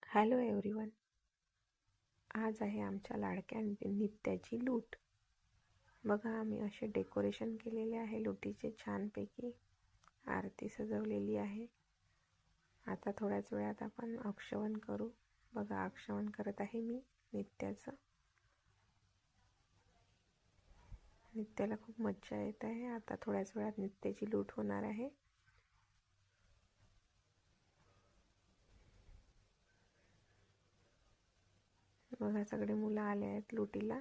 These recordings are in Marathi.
Hello everyone. आज आहे आमच्या लाडक्या नित्याची लूट. बघा, आम्ही असे डेकोरेशन केलेले आहे लुटीचे छानपैकी. आरती सजवलेली आहे. आता थोड्याच वेळात आपण अक्षवन करू. बघा, अक्षवन करत आहे मी नित्याचं. नित्याला खूप मज्जा येत आहे. आता थोड्याच वेळात नित्याची लूट होणार आहे. बघा, सगळे मुलं आले आहेत लुटीला.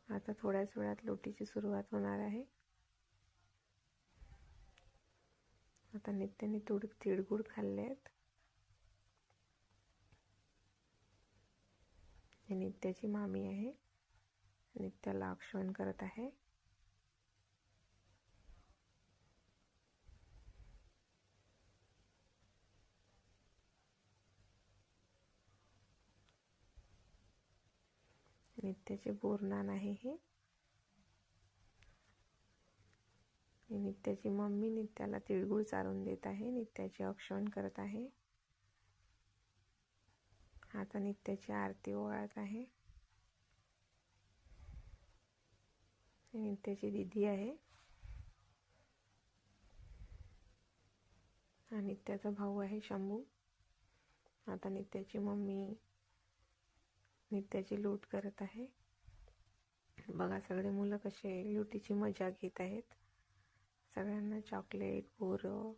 आता थोड्याच वेळात लुटीची सुरुवात होणार आहे. आता नित्याने तिळगुळ खाल्ले आहेत. ही नित्याची मामी आहे. नित्याला अक्षवन करत आहे. नित्याचे बोरनान आहे हे. नित्याची मम्मी नित्याला तिळगुळ चारून देत आहे. नित्याचे अक्षवन करत आहे. आता नित्याची आरती ओवाळत आहे. नित्याची दीदी आहे. हा नित्याचा भाऊ आहे शंभू. आता नित्याची मम्मी नित्याची लूट करत आहे. बघा, सगळे मुलं कसे लुटीची मजा घेत आहेत. सगळ्यांना चॉकलेट, बोरं,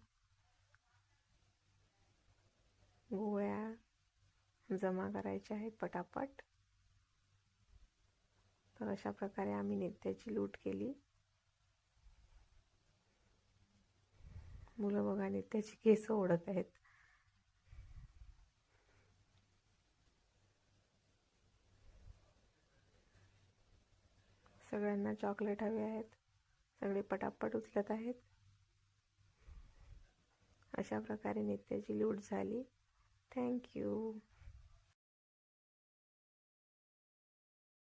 गोळ्या जमा करायच्या आहेत पटापट. तर अशा प्रकारे आम्ही नित्याची लूट केली. मुलं बघा नित्याची केस ओढत आहेत. सगळ्यांना चॉकलेट हवे आहेत. सगळे पटापट उचलत आहेत. अशा प्रकारे नित्याची लूट झाली. थँक्यू.